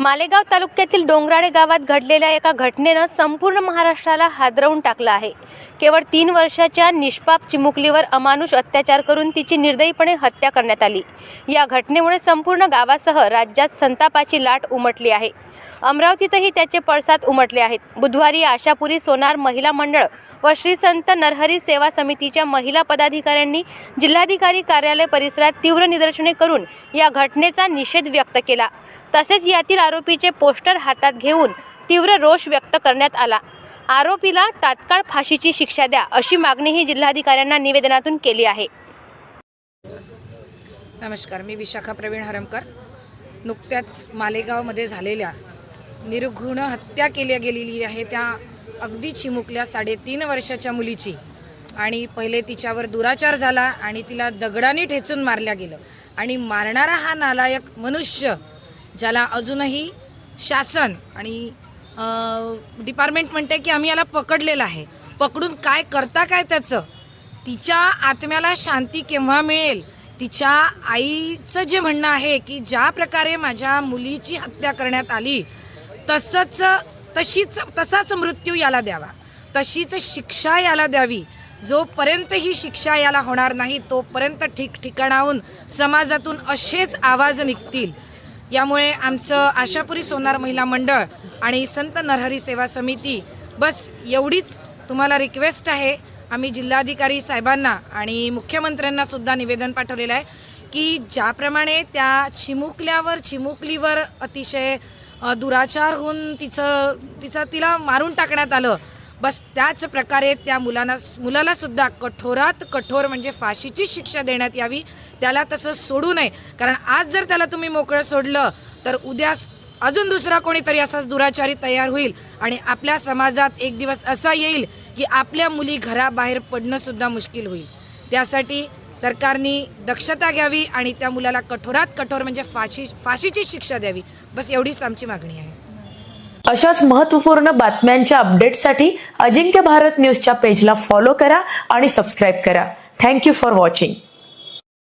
मालेगाव तालुक्यातील डोंगराळे गावात घडलेल्या एका घटनेनं संपूर्ण महाराष्ट्राला हादरवून टाकलं आहे। केवळ 3 वर्षाच्या निष्पाप चिमुकलीवर अमानुष अत्याचार करून तिची निर्दयीपणे हत्या करण्यात आली। या घटनेमुळे संपूर्ण गावासह राज्यात संतापाची लाट उमटली आहे। अमरावतीतही त्याचे पडसाद उमटले आहेत। बुधवारी आशापुरी सोनार महिला मंडळ व श्री संत नरहरी सेवा समितीच्या महिला पदाधिकाऱ्यांनी जिल्हाधिकारी कार्यालय परिसरात तीव्र निदर्शने करून या घटनेचा निषेध व्यक्त केला। तसेच यातील आरोपीचे पोस्टर हातात घेऊन तीव्र रोष व्यक्त करण्यात आला। आरोपीला तात्काळ फाशीची शिक्षा द्या अशी मागणीही जिल्हाधिकाऱ्यांना निवेदनातून केली आहे। नमस्कार, मी विशाखा प्रवीण हरमकर। नुकत्याच मालेगावमध्ये झालेल्या निर्घृण हत्या केली गेलेली आहे त्या अगदी चिमुकल्या 3.5 वर्षाच्या मुलीची, आणि पहिले तिच्यावर दुराचार झाला आणि तिला दगडाने ठेचून मारल्या गेलं, आणि मारणारा हा नालायक मनुष्य ज्याला अजूनही शासन आणि डिपार्टमेंट म्हणते की आम्ही याला पकडलेलं आहे, पकडून काय करता काय त्याचं, तिच्या आत्म्याला शांती केव्हा मिळेल। तिच्या आईचं जे म्हणणं आहे की ज्या प्रकारे माझ्या मुलीची हत्या करण्यात आली तसाच मृत्यू याला द्यावा, तशीच शिक्षा याला द्यावी। जोपर्यंत ही शिक्षा याला होणार नाही तोपर्यंत ठिकठिकाणाहून समाजातून असेच आवाज निघतील। यामुळे आमचं आशापुरी सोनार महिला मंडळ आणि संत नरहरी सेवा समिती बस एवढीच तुम्हाला रिक्वेस्ट आहे। आम्ही जिल्हाधिकारी साहेबांना आणि मुख्यमंत्र्यांना सुद्धा निवेदन पाठवलेलं आहे की ज्याप्रमाणे त्या चिमुकलीवर अतिशय दुराचार होऊन तिला मारून टाकण्यात आलं, बस त्याच प्रकारे त्या मुलाला सुद्धा कठोरात कठोर म्हणजे फाशीची शिक्षा देण्यात यावी। त्याला तसं सोडू नये, कारण आज जर त्याला तुम्ही मोकळं सोडलं तर उद्या अजून दुसरा कोणीतरी असाच दुराचारी तयार होईल आणि आपल्या समाजात एक दिवस असा येईल की आपल्या मुली घराबाहेर पडणं सुद्धा मुश्किल होईल। त्यासाठी सरकारने दक्षता घ्यावी आणि त्या मुलाला कठोरात कठोर म्हणजे फाशीची शिक्षा द्यावी, बस एवढीच आमची मागणी आहे। अशाच महत्त्वपूर्ण बातम्यांच्या अपडेटसाठी अजिंक्य भारत न्यूजच्या पेजला फॉलो करा आणि सबस्क्राइब करा। Thank you for watching.